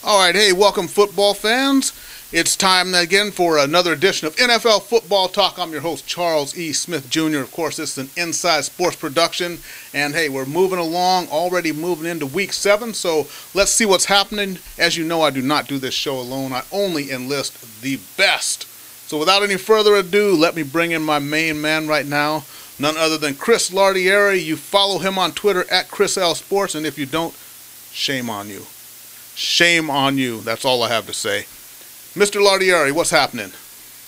All right, hey, welcome football fans. It's time again for another edition of NFL Football Talk. I'm your host, Charles E. Smith Jr. Of course, this is an Inside Sports production. And hey, we're moving along, already moving into week 7. So let's see what's happening. As you know, I do not do this show alone. I only enlist the best. So without any further ado, let me bring in my main man right now. None other than Chris Lardieri. You follow him on Twitter at Chris L Sports. And if you don't, shame on you. Shame on you. That's all I have to say. Mr. Lardieri, what's happening?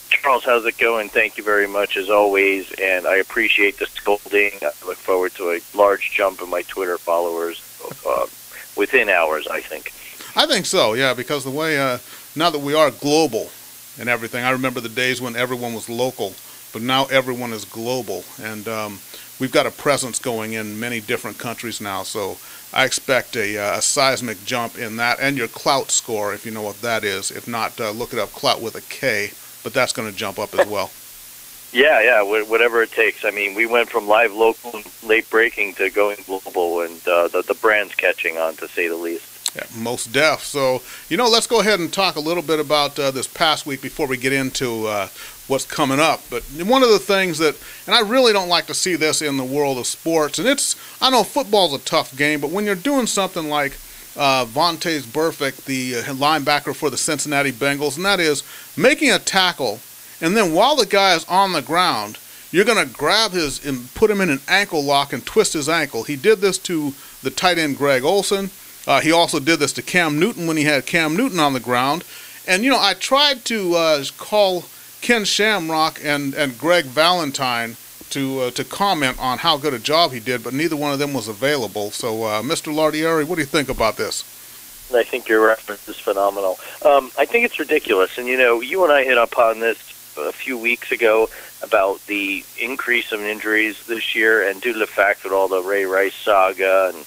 Charles, how's it going? Thank you very much, as always, and I appreciate the scolding. I look forward to a large jump in my Twitter followers within hours, I think. I think so, yeah, because the way, now that we are global and everything, I remember the days when everyone was local, but now everyone is global, and we've got a presence going in many different countries now, so I expect a seismic jump in that, and your clout score, if you know what that is. If not, look it up, clout with a K, but that's going to jump up as well. Yeah, whatever it takes. I mean, we went from live local and late breaking to going global, and the brand's catching on, to say the least. Yeah, most def. So, let's go ahead and talk a little bit about this past week before we get into what's coming up. But one of the things that, and I really don't like to see this in the world of sports, and I know football's a tough game, but when you're doing something like Vontaze Burfict, the linebacker for the Cincinnati Bengals, and that is making a tackle, and then while the guy is on the ground, you're going to grab his and put him in an ankle lock and twist his ankle. He did this to the tight end Greg Olsen. He also did this to Cam Newton when he had Cam Newton on the ground. And, I tried to call Ken Shamrock and Greg Valentine to comment on how good a job he did, but neither one of them was available. So, Mr. Lardieri, what do you think about this? I think your reference is phenomenal. I think it's ridiculous. And, you and I hit upon this a few weeks ago about the increase of injuries this year, and due to the fact that all the Ray Rice saga and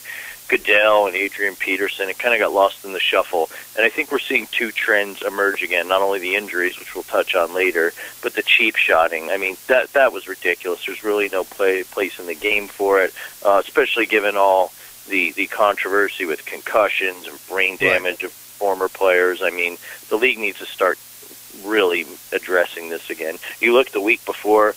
Goodell and Adrian Peterson, it kind of got lost in the shuffle. And I think we're seeing two trends emerge again, not only the injuries, which we'll touch on later, but the cheap shotting. I mean, that was ridiculous. There's really no place in the game for it, especially given all the controversy with concussions and brain damage of former players. I mean, the league needs to start really addressing this again. You look the week before,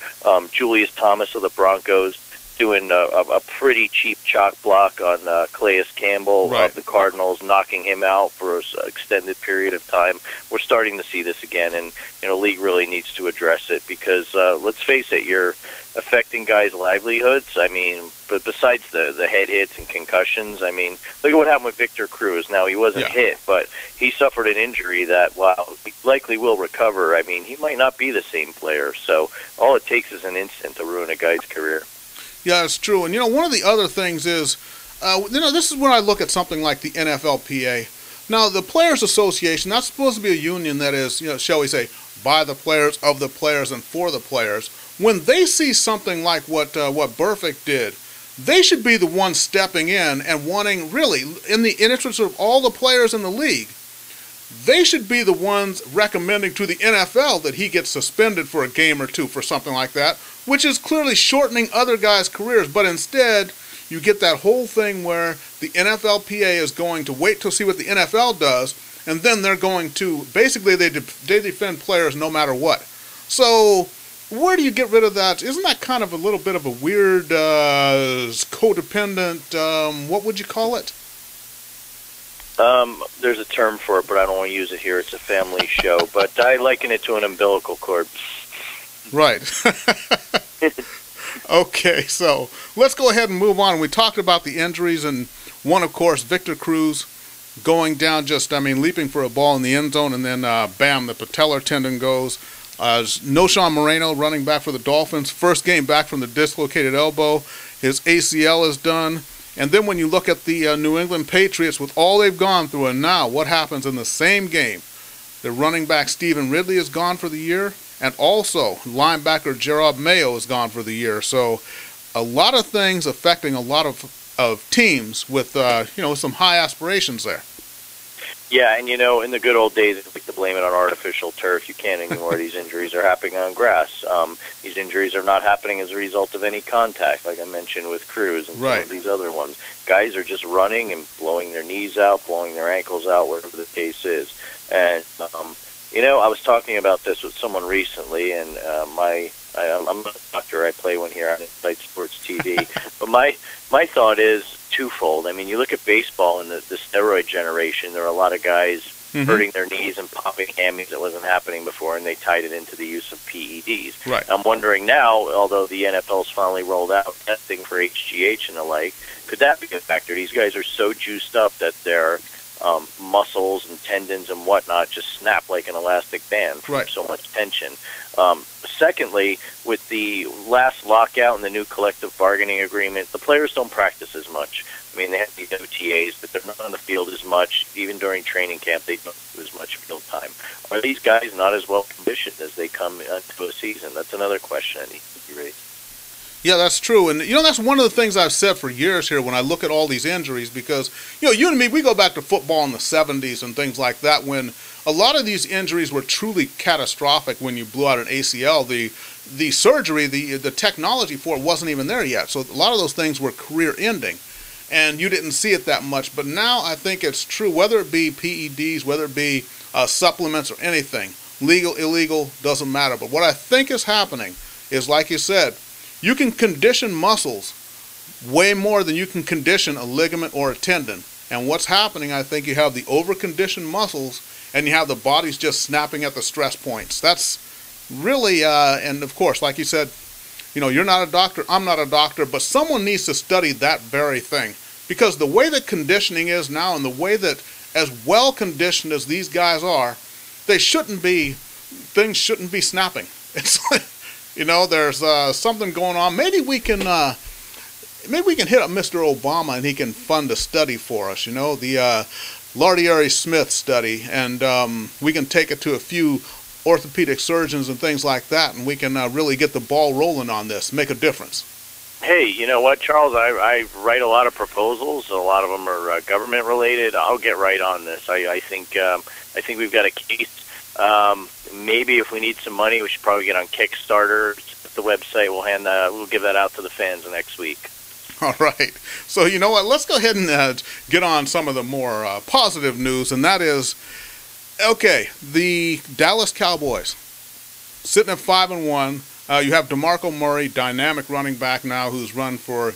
Julius Thomas of the Broncos doing a pretty cheap chalk block on Calais Campbell of the Cardinals, knocking him out for an extended period of time. We're starting to see this again, and the league really needs to address it because, let's face it, you're affecting guys' livelihoods. I mean, but besides the head hits and concussions, I mean, look at what happened with Victor Cruz. Now, he wasn't hit, but he suffered an injury that, while he likely will recover, I mean, he might not be the same player. So all it takes is an instant to ruin a guy's career. Yeah, it's true. And, one of the other things is, this is when I look at something like the NFLPA. Now, the Players Association, that's supposed to be a union that is, shall we say, by the players, of the players, and for the players. When they see something like what Burfict did, they should be the ones stepping in and wanting, really, in the interest of all the players in the league, they should be the ones recommending to the NFL that he gets suspended for a game or two for something like that, which is clearly shortening other guys' careers. But instead, you get that whole thing where the NFLPA is going to wait to see what the NFL does, and then they're going to, basically, they defend players no matter what. So, where do you get rid of that? Isn't that kind of a little bit of a weird, codependent, what would you call it? There's a term for it, but I don't want to use it here. It's a family show, but I liken it to an umbilical cord. Right. Okay, so let's go ahead and move on. We talked about the injuries, and one, of course, Victor Cruz going down leaping for a ball in the end zone, and then, bam, the patellar tendon goes. Noshawn Moreno, running back for the Dolphins, first game back from the dislocated elbow. His ACL is done. And then when you look at the New England Patriots with all they've gone through, and now what happens in the same game? The running back Stephen Ridley is gone for the year, and also linebacker Gerard Mayo is gone for the year. So a lot of things affecting a lot of teams with some high aspirations there. Yeah, and in the good old days, it's like to blame it on artificial turf. You can't anymore. These injuries are happening on grass. These injuries are not happening as a result of any contact, like I mentioned with Cruz and some of these other ones. Guys are just running and blowing their knees out, blowing their ankles out, whatever the case is. And, I was talking about this with someone recently, and I'm a doctor. I play one here on Insight Sports TV. But my thought is twofold. I mean, you look at baseball and the steroid generation, there are a lot of guys hurting their knees and popping hammies that wasn't happening before, and they tied it into the use of PEDs. Right. I'm wondering now, although the NFL's finally rolled out testing for HGH and the like, could that be a factor? These guys are so juiced up that their muscles and tendons and whatnot just snap like an elastic band from so much tension. Secondly, with the last lockout and the new collective bargaining agreement, the players don't practice as much. I mean, they have these OTAs, but they're not on the field as much. Even during training camp, they don't do as much field time. Are these guys not as well conditioned as they come into a season? That's another question that needs to be raised. Yeah, that's true. And, that's one of the things I've said for years here when I look at all these injuries because, you and me, we go back to football in the 70s and things like that when a lot of these injuries were truly catastrophic when you blew out an ACL. The surgery, the technology for it wasn't even there yet. So a lot of those things were career-ending, and you didn't see it that much. But now I think it's true, whether it be PEDs, whether it be supplements or anything, legal, illegal, doesn't matter. But what I think is happening is, like you said, you can condition muscles way more than you can condition a ligament or a tendon. And what's happening, I think you have the over-conditioned muscles and you have the bodies just snapping at the stress points. That's really, and of course, like you said, you're not a doctor, I'm not a doctor, but someone needs to study that very thing. Because the way that conditioning is now and the way that as well conditioned as these guys are, things shouldn't be snapping. It's like, there's something going on. Maybe we can hit up Mr. Obama and he can fund a study for us. The Lardieri Smith study, and we can take it to a few orthopedic surgeons and things like that, and we can really get the ball rolling on this, make a difference. Hey, you know what, Charles? I write a lot of proposals. A lot of them are government related. I'll get right on this. I think we've got a case. Maybe if we need some money, we should probably get on Kickstarter. The website, we'll give that out to the fans next week. All right. So you know what? Let's go ahead and get on some of the more positive news, and that is, okay, the Dallas Cowboys sitting at 5-1. You have DeMarco Murray, dynamic running back now, who's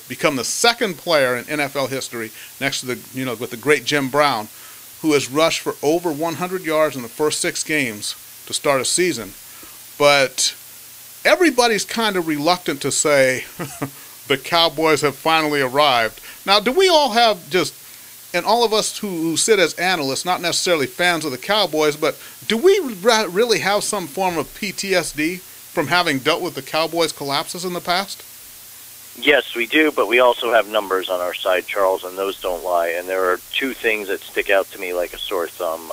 become the second player in NFL history, next to with the great Jim Brown, who has rushed for over 100 yards in the first 6 games to start a season. But everybody's kind of reluctant to say the Cowboys have finally arrived. Now, do we all have and all of us who sit as analysts, not necessarily fans of the Cowboys, but do we really have some form of PTSD from having dealt with the Cowboys' collapses in the past? Yes, we do, but we also have numbers on our side, Charles, and those don't lie. And there are 2 things that stick out to me like a sore thumb.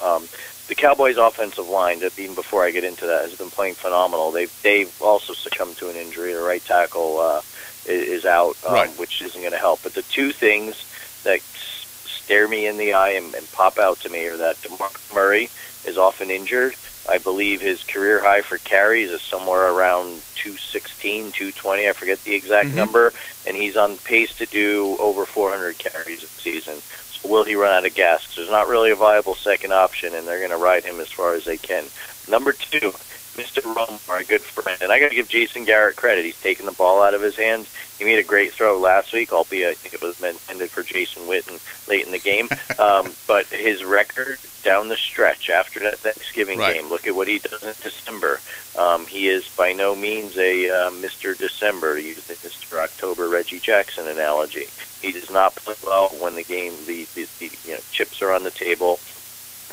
The Cowboys' offensive line, even before I get into that, has been playing phenomenal. They've also succumbed to an injury. The right tackle is out, which isn't going to help. But the 2 things that stare me in the eye and pop out to me are that DeMarco Murray is often injured. I believe his career high for carries is somewhere around 216, 220. I forget the exact number. And he's on pace to do over 400 carries this season. So will he run out of gas? 'Cause there's not really a viable second option, and they're going to ride him as far as they can. Number 2, Mr. Romo, a good friend. And I got to give Jason Garrett credit. He's taken the ball out of his hands. He made a great throw last week, albeit I think it was intended for Jason Witten late in the game. But his record down the stretch after that Thanksgiving game, look at what he does in December. He is by no means a Mr. December, to use the Mr. October Reggie Jackson analogy. He does not play well when the game, the chips are on the table,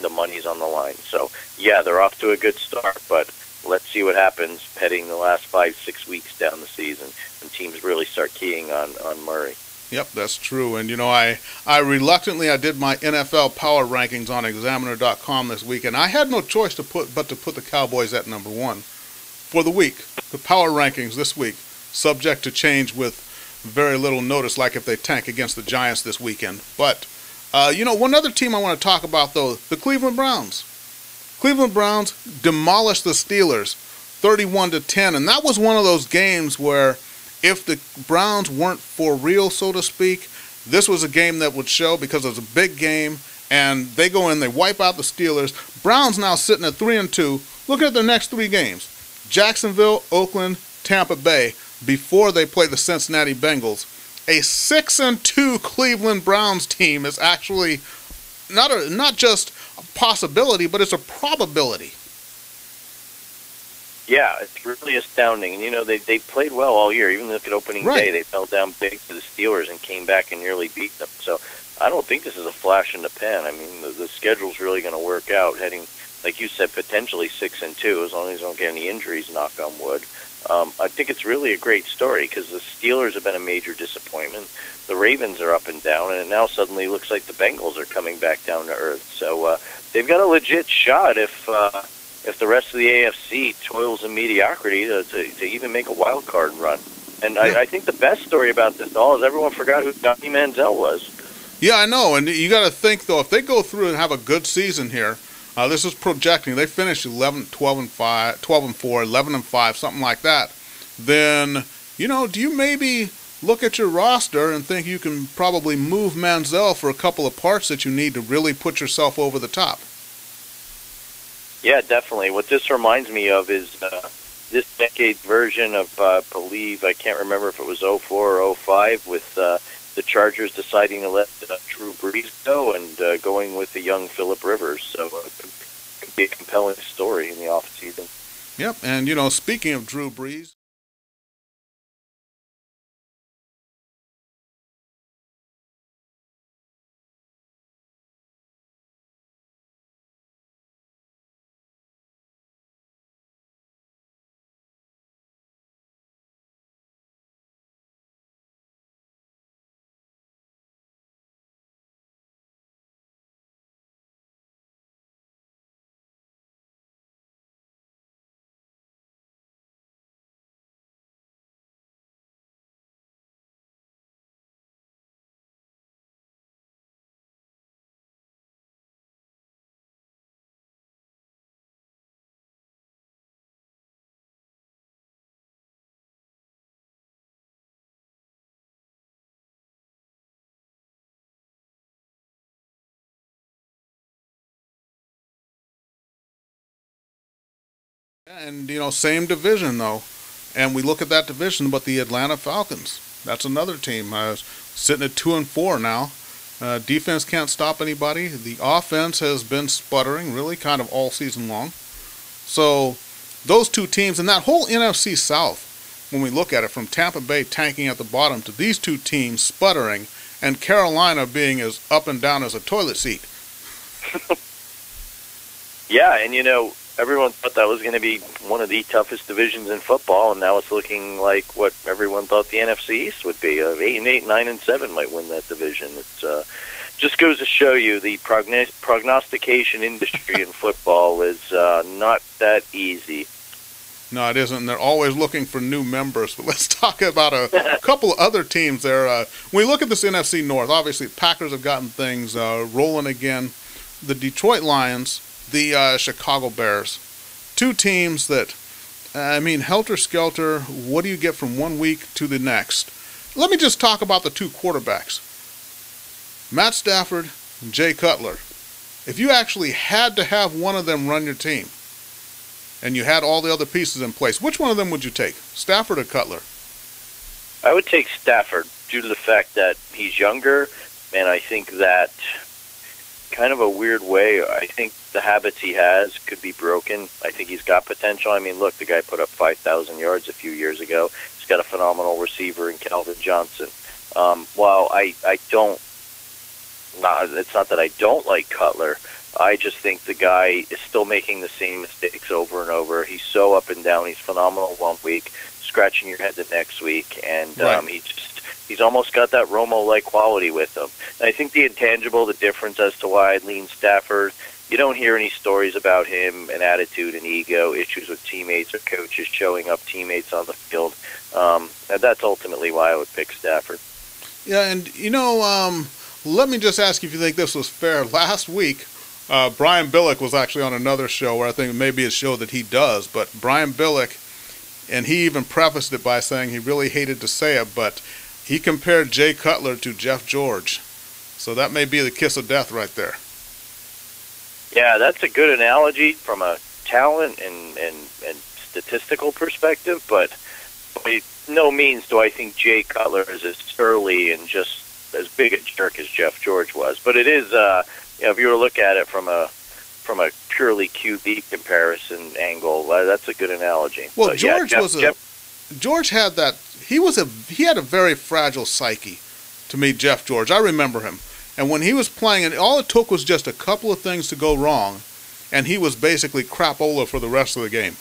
the money's on the line. So, yeah, they're off to a good start, but let's see what happens heading the last 5-6 weeks down the season when teams really start keying on Murray. Yep, that's true. And, I reluctantly, I did my NFL power rankings on Examiner.com this week, and I had no choice but to put the Cowboys at number 1 for the week. The power rankings this week, subject to change with very little notice, like if they tank against the Giants this weekend. But One other team I want to talk about, though, the Cleveland Browns. Cleveland Browns demolished the Steelers 31-10, and that was one of those games where if the Browns weren't for real, so to speak, this was a game that would show because it was a big game, and they go in, they wipe out the Steelers. Browns now sitting at 3-2. Look at their next 3 games. Jacksonville, Oakland, Tampa Bay, before they play the Cincinnati Bengals. A 6-2 Cleveland Browns team is actually not just a possibility, but it's a probability. Yeah, it's really astounding. And, they played well all year. Even look at opening day, they fell down big to the Steelers and came back and nearly beat them. So I don't think this is a flash in the pan. I mean, the schedule's really going to work out, heading, like you said, potentially 6-2, as long as they don't get any injuries, knock on wood. I think it's really a great story because the Steelers have been a major disappointment. The Ravens are up and down, and it now suddenly looks like the Bengals are coming back down to earth. So they've got a legit shot if the rest of the AFC toils in mediocrity to even make a wild card run. And I think the best story about this all is everyone forgot who Johnny Manziel was. Yeah, I know, and you got to think, though, if they go through and have a good season here, this is projecting. They finish 11, 12-5, 12-4, 11-5, something like that. Then, do you maybe look at your roster and think you can probably move Manziel for a couple of parts that you need to really put yourself over the top? Yeah, definitely. What this reminds me of is this decade's version of, I believe, I can't remember if it was 04 or 05, with the Chargers deciding to let Drew Brees go and going with the young Phillip Rivers. So it could be a compelling story in the offseason. Yep, and, speaking of Drew Brees, and, same division, though. And we look at that division, but the Atlanta Falcons, that's another team sitting at 2-4 now. Defense can't stop anybody. The offense has been sputtering really kind of all season long. So those two teams and that whole NFC South, when we look at it, from Tampa Bay tanking at the bottom to these two teams sputtering and Carolina being as up and down as a toilet seat. Yeah, and everyone thought that was going to be one of the toughest divisions in football, and now it's looking like what everyone thought the NFC East would be. 8-8, 9-7 might win that division. It just goes to show you the prognostication industry in football is not that easy. No, it isn't. They're always looking for new members. But let's talk about a couple of other teams there. When we look at this NFC North, obviously Packers have gotten things rolling again. The Detroit Lions, the Chicago Bears, two teams that, helter-skelter, what do you get from one week to the next? Let me just talk about the two quarterbacks, Matt Stafford and Jay Cutler. If you actually had to have one of them run your team, and you had all the other pieces in place, which one of them would you take, Stafford or Cutler? I would take Stafford due to the fact that he's younger, and I think that kind of a weird way, I think the habits he has could be broken. I think he's got potential. I mean, look, the guy put up 5,000 yards a few years ago. He's got a phenomenal receiver in Calvin Johnson. While it's not that I don't like Cutler. I just think the guy is still making the same mistakes over and over. He's so up and down. He's phenomenal one week, scratching your head the next week, and he's almost got that Romo-like quality with him. And I think the intangible, the difference as to why I lean Stafford, you don't hear any stories about him and attitude and ego, issues with teammates or coaches showing up teammates on the field. And that's ultimately why I would pick Stafford. Yeah, and let me just ask you if you think this was fair. Last week, Brian Billick was actually on another show where I think it may be a show that he does, but Brian Billick, and he even prefaced it by saying he really hated to say it, but he compared Jay Cutler to Jeff George. So that may be the kiss of death right there. Yeah, that's a good analogy from a talent and statistical perspective, but by no means do I think Jay Cutler is as surly and just as big a jerk as Jeff George was. But it is, if you were to look at it from a purely QB comparison angle, that's a good analogy. Well, but George George had that. He had a very fragile psyche. To me, Jeff George, I remember him, and when he was playing, and all it took was just a couple of things to go wrong, and he was basically crapola for the rest of the game.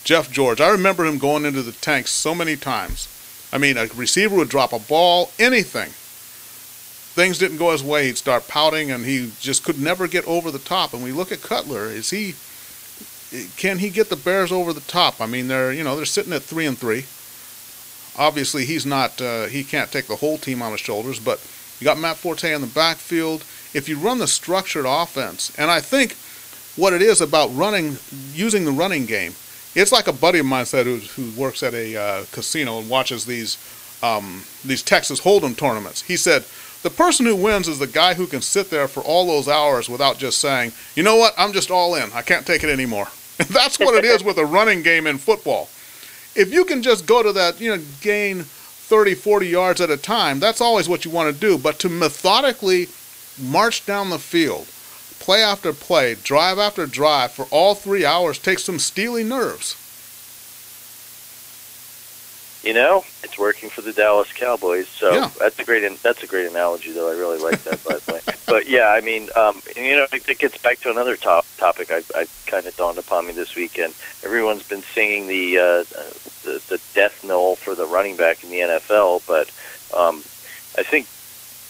Jeff George, I remember him going into the tank so many times. I mean, a receiver would drop a ball, anything. Things didn't go his way, he'd start pouting, and he just could never get over the top. And we look at Cutler, can he get the Bears over the top? I mean, they're sitting at 3-3. Obviously, he's not. He can't take the whole team on his shoulders, but you got Matt Forte in the backfield. If you run the structured offense, and I think what it is about using the running game, it's like a buddy of mine said who works at a casino and watches these Texas Hold'em tournaments. He said, the person who wins is the guy who can sit there for all those hours without just saying, you know what, I'm just all in. I can't take it anymore. And that's what it is with a running game in football. If you can just go to that, gain 30, 40 yards at a time, that's always what you want to do. But to methodically march down the field, play after play, drive after drive for all 3 hours takes some steely nerves. It's working for the Dallas Cowboys, so yeah. That's a great analogy, though. I really like that, by the way. But yeah, I mean, it gets back to another topic I kind of dawned upon me this weekend. Everyone's been singing the death knell for the running back in the NFL, but I think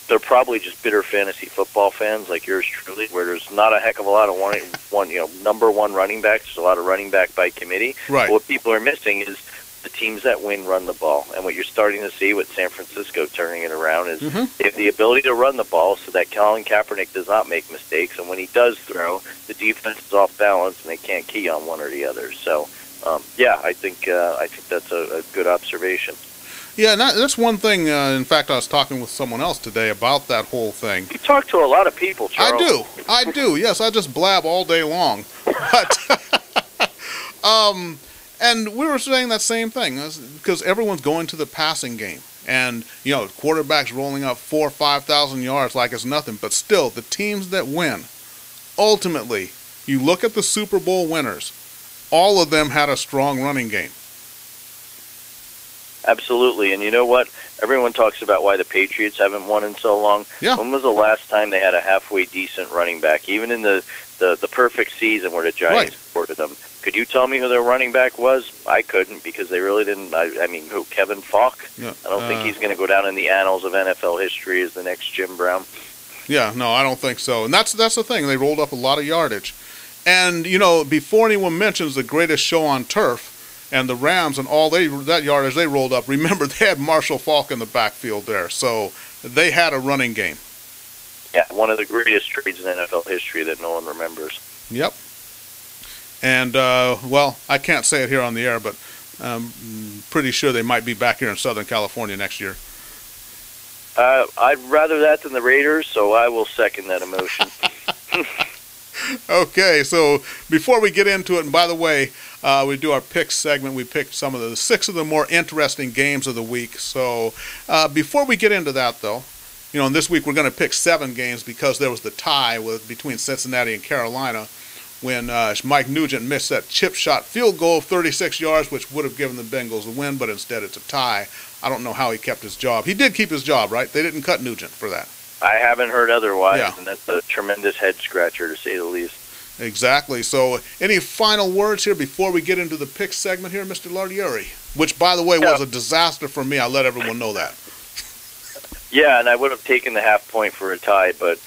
they're probably just bitter fantasy football fans like yours truly, where there's not a heck of a lot of number one running backs. There's a lot of running back by committee. Right. But what people are missing is the teams that win run the ball. And what you're starting to see with San Francisco turning it around is they have the ability to run the ball so that Colin Kaepernick does not make mistakes. And when he does throw, the defense is off balance and they can't key on one or the other. So, I think that's a good observation. Yeah, and that's one thing. In fact, I was talking with someone else today about that whole thing. You talk to a lot of people, Charles. I do. Yes, I just blab all day long. But, and we were saying that same thing because everyone's going to the passing game. And, quarterbacks rolling up 4,000 or 5,000 yards like it's nothing. But still, the teams that win, ultimately, you look at the Super Bowl winners, all of them had a strong running game. Absolutely. And you know what? Everyone talks about why the Patriots haven't won in so long. Yeah. When was the last time they had a halfway decent running back? Even in the perfect season where the Giants supported them. Could you tell me who their running back was? I couldn't because they really didn't. I mean, who? Kevin Falk? Yeah. I don't think he's going to go down in the annals of NFL history as the next Jim Brown. Yeah, no, I don't think so. And that's the thing. They rolled up a lot of yardage. And, before anyone mentions the greatest show on turf, and the Rams and all that yardage they rolled up, remember, they had Marshall Faulk in the backfield there. So they had a running game. Yeah, one of the greatest trades in NFL history that no one remembers. Yep. And, I can't say it here on the air, but I'm pretty sure they might be back here in Southern California next year. I'd rather that than the Raiders, so I will second that emotion. Okay, so before we get into it, and by the way, we do our picks segment. We picked some of the 6 of the more interesting games of the week. So before we get into that, though, and this week we're going to pick 7 games because there was the tie between Cincinnati and Carolina when Mike Nugent missed that chip shot field goal of 36 yards, which would have given the Bengals the win, but instead it's a tie. I don't know how he kept his job. He did keep his job, right? They didn't cut Nugent for that. I haven't heard otherwise, Yeah. And that's a tremendous head-scratcher, to say the least. Exactly. So any final words here before we get into the pick segment here, Mr. Lardieri? Which, by the way, was a disaster for me. I let everyone know that. Yeah, and I would have taken the half point for a tie, but,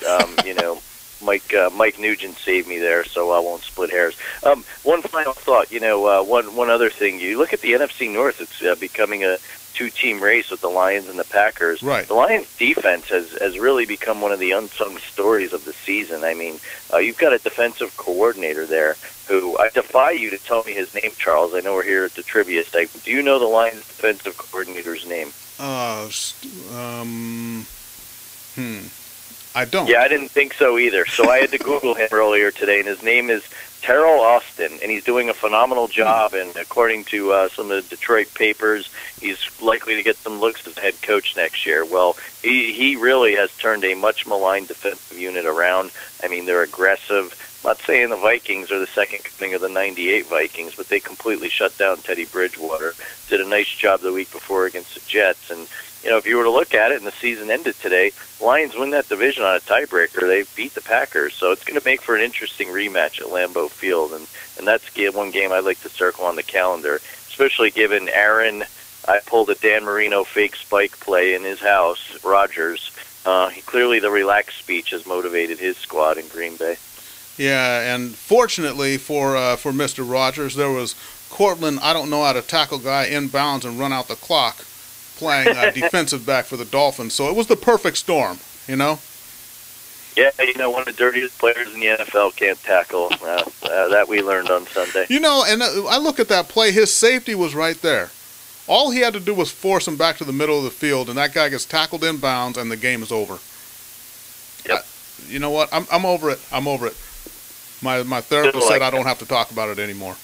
Mike Nugent saved me there, so I won't split hairs. One final thought, one other thing. You look at the NFC North; it's becoming a two-team race with the Lions and the Packers. Right. The Lions' defense has really become one of the unsung stories of the season. I mean, you've got a defensive coordinator there who I defy you to tell me his name, Charles. I know we're here at the trivia segment. Do you know the Lions' defensive coordinator's name? I don't. Yeah, I didn't think so either. So I had to Google him earlier today, and his name is Terrell Austin, and he's doing a phenomenal job. And according to some of the Detroit papers, he's likely to get some looks as head coach next year. Well, he really has turned a much maligned defensive unit around. I mean, they're aggressive. I'm not saying the Vikings are the second coming of the '98 Vikings, but they completely shut down Teddy Bridgewater. Did a nice job the week before against the Jets, and if you were to look at it and the season ended today, Lions win that division on a tiebreaker. They beat the Packers, so it's going to make for an interesting rematch at Lambeau Field, and that's one game I'd like to circle on the calendar, especially given Aaron. I pulled a Dan Marino fake spike play in his house, Rodgers. Clearly the relaxed speech has motivated his squad in Green Bay. Yeah, and fortunately for Mr. Rodgers, there was Cortland, I don't know how to tackle guy inbounds and run out the clock, playing defensive back for the Dolphins. So it was the perfect storm, Yeah, one of the dirtiest players in the NFL can't tackle. That we learned on Sunday. And I look at that play, his safety was right there. All he had to do was force him back to the middle of the field, and that guy gets tackled inbounds, and the game is over. Yep. You know what? I'm over it. I'm over it. My therapist said I don't have to talk about it anymore.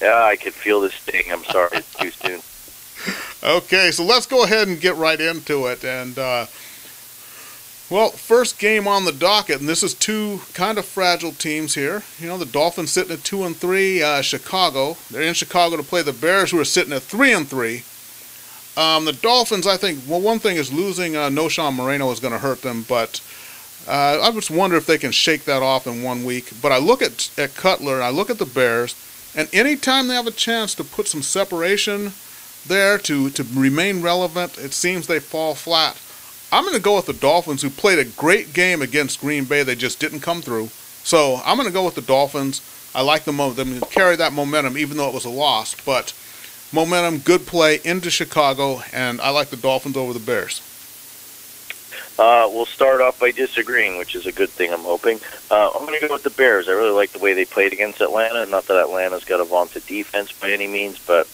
Yeah, I could feel the sting. I'm sorry, it's too soon. Okay, so let's go ahead and get right into it. And, first game on the docket, and this is two kind of fragile teams here. The Dolphins sitting at 2-3. Chicago, they're in Chicago to play the Bears, who are sitting at 3-3. The Dolphins, I think, one thing is losing Noshawn Moreno is going to hurt them, but I just wonder if they can shake that off in 1 week. But I look at Cutler, and I look at the Bears, and anytime they have a chance to put some separation there to remain relevant, it seems they fall flat. I'm going to go with the Dolphins, who played a great game against Green Bay. They just didn't come through. So I'm going to go with the Dolphins. I like them to carry that momentum, even though it was a loss. But momentum, good play into Chicago, and I like the Dolphins over the Bears. We'll start off by disagreeing, which is a good thing, I'm hoping. I'm going to go with the Bears. I really like the way they played against Atlanta. Not that Atlanta's got a vaunted defense by any means, but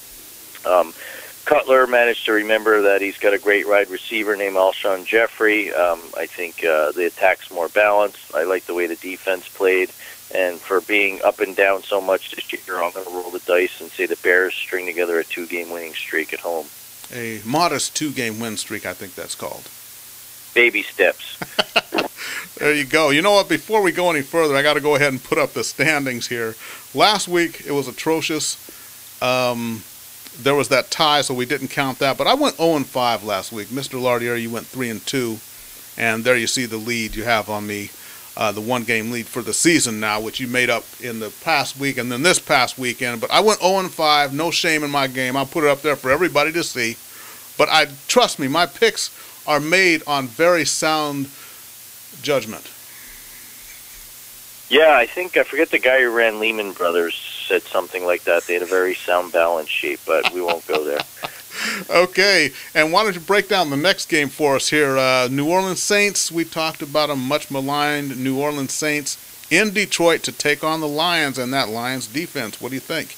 Cutler managed to remember that he's got a great wide receiver named Alshon Jeffrey. I think the attack's more balanced. I like the way the defense played. And for being up and down so much this year, I'm going to roll the dice and say the Bears string together a 2-game winning streak at home. A modest 2-game win streak, I think that's called. Baby steps. There you go. You know what? Before we go any further, I got to go ahead and put up the standings here. Last week, it was atrocious. There was that tie, so we didn't count that. But I went 0-5 last week. Mr. Lardier, you went 3-2. And there you see the lead you have on me, the 1-game lead for the season now, which you made up in the past week and then this past weekend. But I went 0-5, no shame in my game. I'll put it up there for everybody to see. But trust me, my picks are made on very sound judgment. Yeah, I forget the guy who ran Lehman Brothers said something like that. They had a very sound balance sheet, but we won't go there. Okay, and why don't you break down the next game for us here? New Orleans Saints, we talked about them, much maligned New Orleans Saints in Detroit to take on the Lions and that Lions defense. What do you think?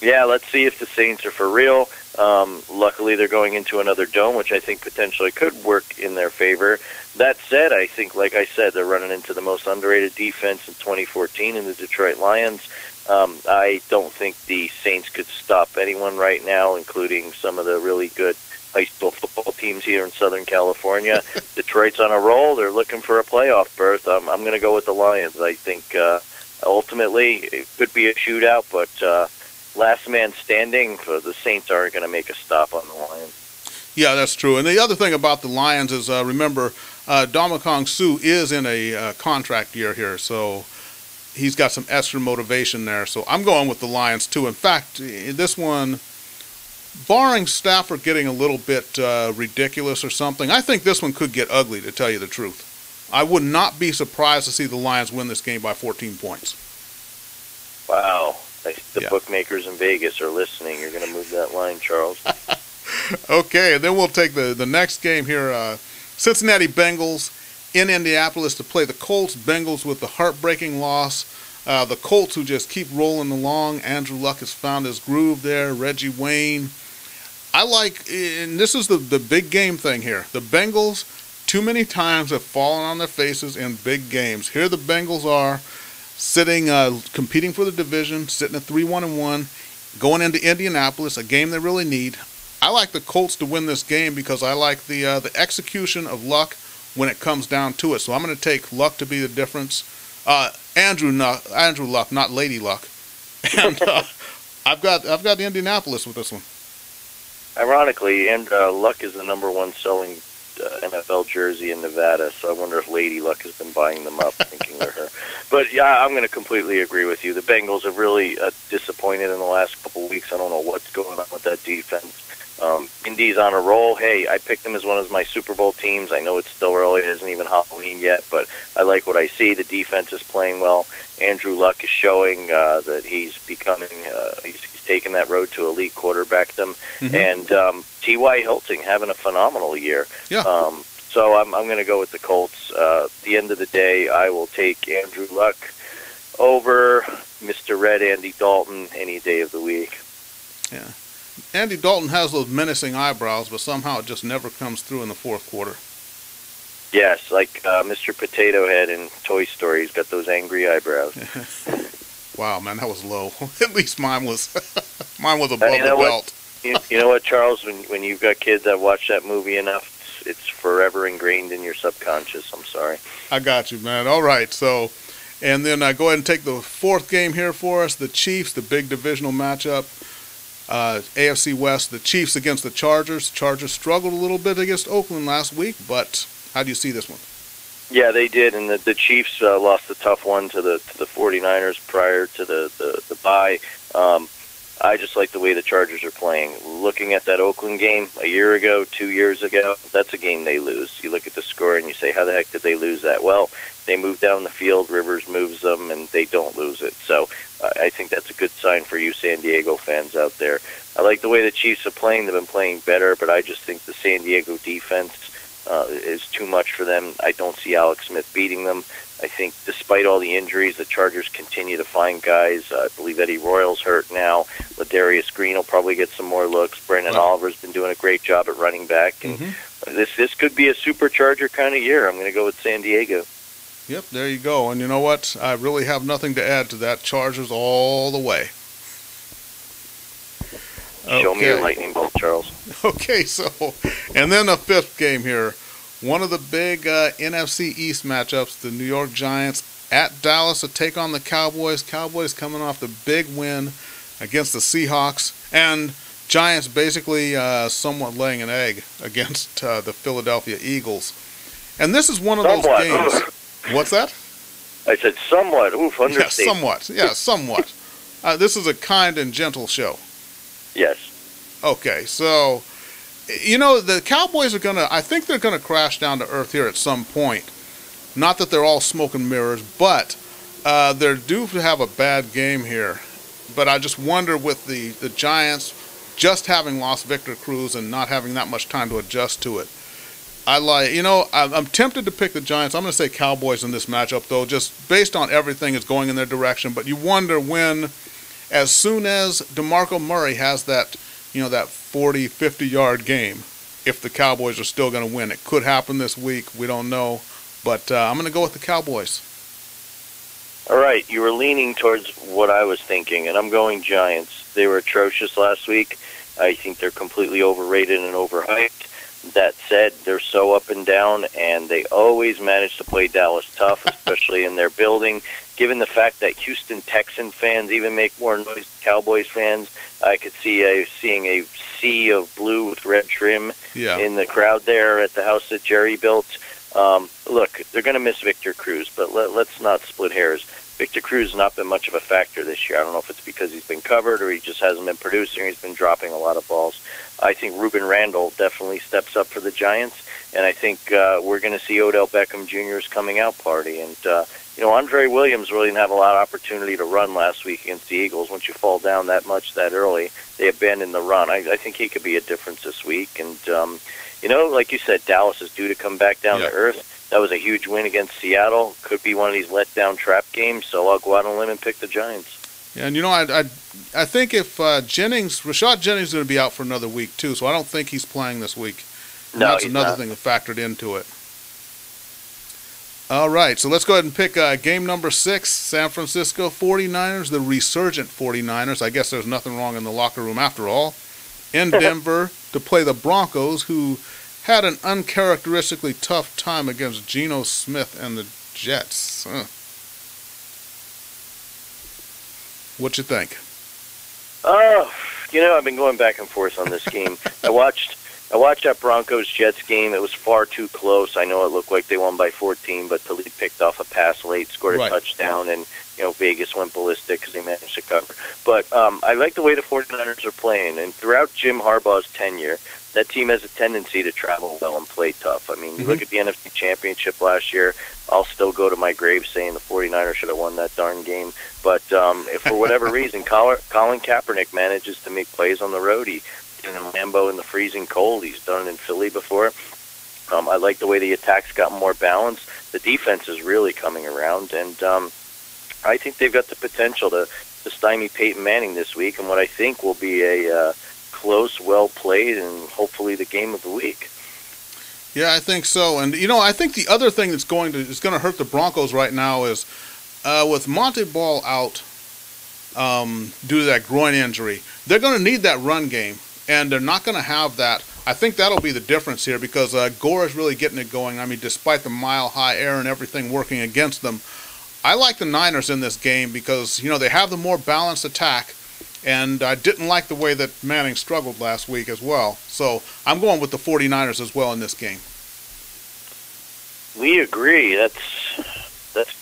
Yeah, let's see if the Saints are for real. Luckily, they're going into another dome, which I think potentially could work in their favor. That said, I think, like I said, they're running into the most underrated defense in 2014 in the Detroit Lions. I don't think the Saints could stop anyone right now, including some of the really good high school football teams here in Southern California. Detroit's on a roll. They're looking for a playoff berth. I'm going to go with the Lions. I think ultimately it could be a shootout, but last man standing, the Saints aren't going to make a stop on the Lions. Yeah, that's true. And the other thing about the Lions is, remember, Dominican Suh is in a contract year here, so he's got some extra motivation there. So I'm going with the Lions, too. In fact, this one, barring Stafford getting a little bit ridiculous or something, I think this one could get ugly, to tell you the truth. I would not be surprised to see the Lions win this game by 14 points. Wow. The bookmakers in Vegas are listening. You're going to move that line, Charles. Okay, and then we'll take the next game here. Cincinnati Bengals in Indianapolis to play the Colts. Bengals with the heartbreaking loss. The Colts, who just keep rolling along. Andrew Luck has found his groove there. Reggie Wayne. I like, and this is the big game thing here. The Bengals, too many times, have fallen on their faces in big games. Here the Bengals are sitting, competing for the division, sitting at 3-1-1, going into Indianapolis, a game they really need. I like the Colts to win this game because I like the execution of Luck when it comes down to it. So I'm going to take Luck to be the difference. Andrew Luck, not Lady Luck. And I've got the Indianapolis with this one. Ironically, Luck is the #1 selling NFL jersey in Nevada, so I wonder if Lady Luck has been buying them up, thinking they're her. But yeah, I'm going to completely agree with you. The Bengals have really disappointed in the last couple of weeks. I don't know what's going on with that defense. Indy's on a roll. Hey, I picked them as one of my Super Bowl teams. I know it's still early. It isn't even Halloween yet, but I like what I see. The defense is playing well. Andrew Luck is showing that he's becoming he's taken that road to elite quarterbackdom. And T.Y. Hilton having a phenomenal year. Yeah. So I'm going to go with the Colts. At the end of the day, I will take Andrew Luck over Mr. Red Andy Dalton any day of the week. Yeah. Andy Dalton has those menacing eyebrows, but somehow it just never comes through in the fourth quarter. Yes, like Mr. Potato Head in Toy Story. He's got those angry eyebrows. Wow, man, that was low. At least mine was above the belt. You know what, Charles? When you've got kids that watch that movie enough, it's forever ingrained in your subconscious. I'm sorry. I got you, man. All right, so, and then go ahead and take the fourth game here for us. The Chiefs, the big divisional matchup. AFC West, the Chiefs against the Chargers. Chargers struggled a little bit against Oakland last week, but how do you see this one? Yeah, they did, and the Chiefs lost a tough one to the 49ers prior to the bye. I just like the way the Chargers are playing. Looking at that Oakland game a year ago, 2 years ago, that's a game they lose. You look at the score and you say, how the heck did they lose that? Well, they move down the field, Rivers moves them, and they don't lose it. So I think that's a good sign for you San Diego fans out there. I like the way the Chiefs are playing. They've been playing better, but I just think the San Diego defense is too much for them. I don't see Alex Smith beating them. I think despite all the injuries, the Chargers continue to find guys. I believe Eddie Royal's hurt now. Ladarius Green will probably get some more looks. Brandon Oliver's been doing a great job at running back. And this could be a supercharger kind of year. I'm going to go with San Diego. Yep, there you go. And you know what? I really have nothing to add to that. Chargers all the way. Show me your lightning bolt, Charles. Okay, so, and then a fifth game here. One of the big NFC East matchups, the New York Giants at Dallas to take on the Cowboys. Cowboys coming off the big win against the Seahawks. And Giants basically somewhat laying an egg against the Philadelphia Eagles. And this is one of those games. What's that? I said somewhat. Oof, understatement. Yeah, somewhat. Yeah, somewhat. This is a kind and gentle show. Yes. Okay, so, you know, the Cowboys are I think they're going to crash down to earth here at some point. Not that they're all smoke and mirrors, but they're due to have a bad game here. But I just wonder with the Giants just having lost Victor Cruz and not having that much time to adjust to it. I'm tempted to pick the Giants. I'm going to say Cowboys in this matchup, though, just based on everything is going in their direction. But you wonder when, as soon as DeMarco Murray has that, that 40, 50-yard game, if the Cowboys are still going to win. It could happen this week. We don't know. But I'm going to go with the Cowboys. All right. You were leaning towards what I was thinking, and I'm going Giants. They were atrocious last week. I think they're completely overrated and overhyped. That said, they're so up and down, and they always manage to play Dallas tough, especially in their building. Given the fact that Houston Texan fans even make more noise than Cowboys fans, I could see seeing a sea of blue with red trim in the crowd there at the house that Jerry built. Look, they're going to miss Victor Cruz, but let's not split hairs. Victor Cruz has not been much of a factor this year. I don't know if it's because he's been covered or he just hasn't been producing or he's been dropping a lot of balls. I think Ruben Randall definitely steps up for the Giants, and I think we're going to see Odell Beckham Jr.'s coming out party. And, Andre Williams really didn't have a lot of opportunity to run last week against the Eagles. Once you fall down that much that early, they abandon the run. I think he could be a difference this week. And, like you said, Dallas is due to come back down to earth. That was a huge win against Seattle. Could be one of these letdown trap games, so I'll go out on a limb and pick the Giants. Yeah, and I think if Rashad Jennings is going to be out for another week too, so I don't think he's playing this week. And no, that's another thing that factored into it. All right, so let's go ahead and pick game number 6, San Francisco 49ers, the resurgent 49ers. I guess there's nothing wrong in the locker room after all. In Denver to play the Broncos, who had an uncharacteristically tough time against Geno Smith and the Jets. What you think? I've been going back and forth on this game. I watched that Broncos-Jets game. It was far too close. I know it looked like they won by 14, but Talib picked off a pass late, scored a touchdown, and Vegas went ballistic because they managed to cover. But I like the way the 49ers are playing, and throughout Jim Harbaugh's tenure, that team has a tendency to travel well and play tough. I mean, you look at the NFC Championship last year, I'll still go to my grave saying the 49ers should have won that darn game. But if for whatever reason Colin Kaepernick manages to make plays on the road, he did in Lambeau in the freezing cold. He's done it in Philly before. I like the way the attack's got more balance. The defense is really coming around, and I think they've got the potential to stymie Peyton Manning this week, and what I think will be a close, well played, and hopefully the game of the week. Yeah, I think so. And I think the other thing that's going to hurt the Broncos right now is with Monte Ball out due to that groin injury, they're going to need that run game, and they're not going to have that. I think that'll be the difference here because Gore is really getting it going. I mean, despite the mile-high air and everything working against them, I like the Niners in this game because they have the more balanced attack. And I didn't like the way that Manning struggled last week as well. So I'm going with the 49ers as well in this game. We agree. That's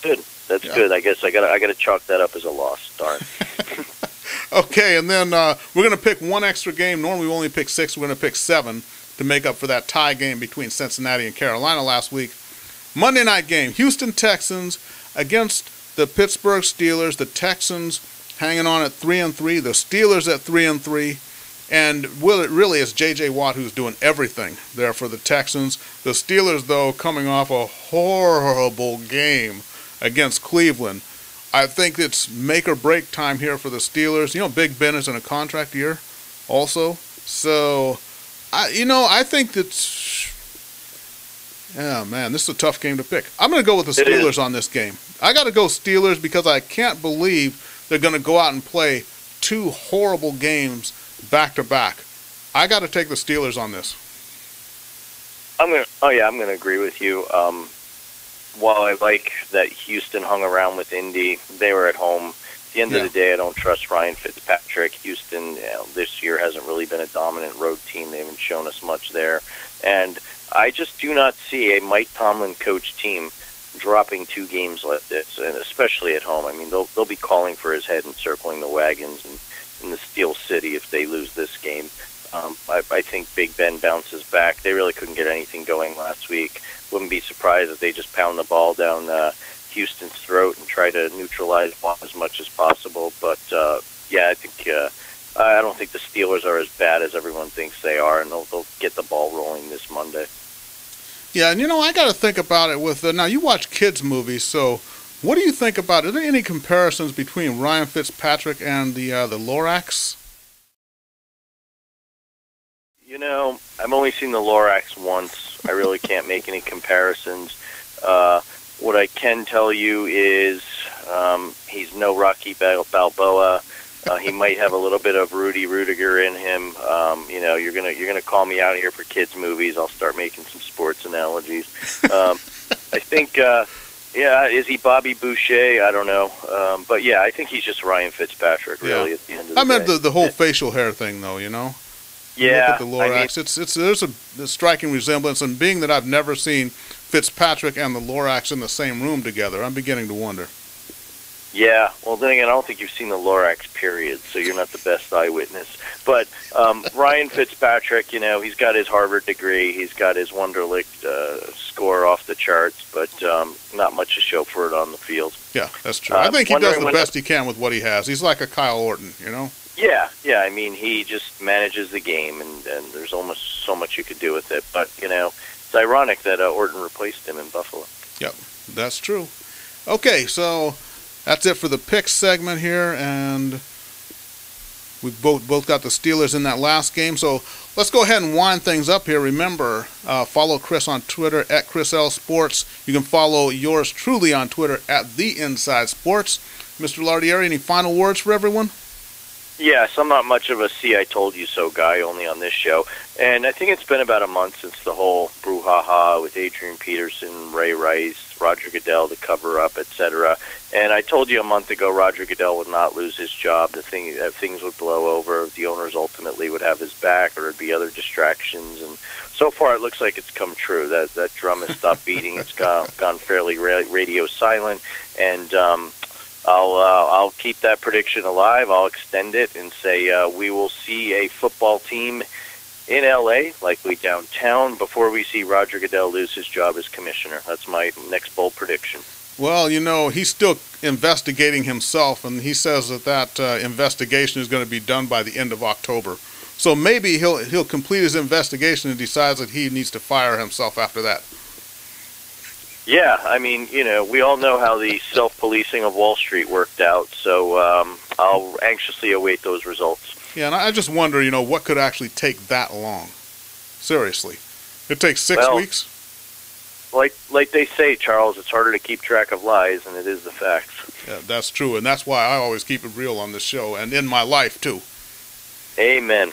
good. That's good. I guess I got to chalk that up as a loss. Darn. Okay, and then we're going to pick one extra game. Normally we only pick 6. We're going to pick 7 to make up for that tie game between Cincinnati and Carolina last week. Monday night game, Houston Texans against the Pittsburgh Steelers. The Texans hanging on at 3-3, the Steelers at 3-3, and it really is J.J. Watt who's doing everything there for the Texans. The Steelers, though, coming off a horrible game against Cleveland. I think it's make or break time here for the Steelers. Big Ben is in a contract year also, so I think that's. Yeah, man, this is a tough game to pick. I'm going to go with the Steelers on this game. I got to go Steelers because I can't believe they're going to go out and play 2 horrible games back-to-back. I got to take the Steelers on this. I'm going to agree with you. While I like that Houston hung around with Indy, they were at home. At the end of the day, I don't trust Ryan Fitzpatrick. Houston this year hasn't really been a dominant road team. They haven't shown us much there. And I just do not see a Mike Tomlin coach team dropping 2 games like this, and especially at home. I mean, they'll be calling for his head and circling the wagons in the Steel City if they lose this game. I think Big Ben bounces back. They really couldn't get anything going last week. Wouldn't be surprised if they just pound the ball down Houston's throat and try to neutralize Watt as much as possible. But I think I don't think the Steelers are as bad as everyone thinks they are, and they'll get the ball rolling this Monday. Yeah, and I got to think about it with now you watch kids movies, so what do you think about? Are there any comparisons between Ryan Fitzpatrick and the Lorax? I've only seen the Lorax once. I really can't make any comparisons. What I can tell you is he's no Rocky Balboa. He might have a little bit of Rudy Rudiger in him. You're gonna call me out here for kids movies. I'll start making some sports analogies. I think, is he Bobby Boucher? I don't know. But I think he's just Ryan Fitzpatrick. Really, at the end of the day. I meant the whole facial hair thing, though. Yeah, look at the Lorax. There's a striking resemblance, and being that I've never seen Fitzpatrick and the Lorax in the same room together. I'm beginning to wonder. Yeah, well, then again, I don't think you've seen the Lorax period, so you're not the best eyewitness. But Ryan Fitzpatrick, he's got his Harvard degree, he's got his Wonderlic score off the charts, but not much to show for it on the field. Yeah, that's true. I think he does the best he can with what he has. He's like a Kyle Orton, Yeah, I mean, he just manages the game, and there's almost so much you could do with it. But, it's ironic that Orton replaced him in Buffalo. Yep, that's true. Okay, so that's it for the picks segment here, and we both got the Steelers in that last game. So let's go ahead and wind things up here. Remember, follow Chris on Twitter at ChrisLSports. You can follow yours truly on Twitter at The Inside Sports. Mr. Lardieri, any final words for everyone? Yes, I'm not much of a see I told you so guy, only on this show. And I think it's been about a month since the whole brouhaha with Adrian Peterson, Ray Rice, Roger Goodell, the cover-up, etc. And I told you a month ago Roger Goodell would not lose his job. That things would blow over. The owners ultimately would have his back, or there'd be other distractions. And so far it looks like it's come true. That drum has stopped beating. It's gone fairly radio silent. And I'll keep that prediction alive. I'll extend it and say we will see a football team in L.A., likely downtown, before we see Roger Goodell lose his job as commissioner. That's my next bold prediction. Well, he's still investigating himself, and he says that investigation is going to be done by the end of October. So maybe he'll complete his investigation and decides that he needs to fire himself after that. Yeah, I mean, we all know how the self-policing of Wall Street worked out, so I'll anxiously await those results. Yeah, and I just wonder, what could actually take that long? Seriously. It takes 6 weeks? Like they say, Charles, it's harder to keep track of lies than it is the facts. Yeah, that's true, and that's why I always keep it real on this show, and in my life, too. Amen.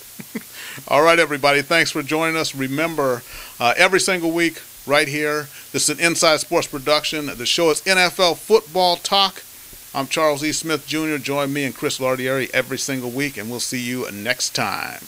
All right, everybody, thanks for joining us. Remember, every single week, right here, this is an Inside Sports production. The show is NFL Football Talk. I'm Charles E. Smith Jr. Join me and Chris Lardieri every single week, and we'll see you next time.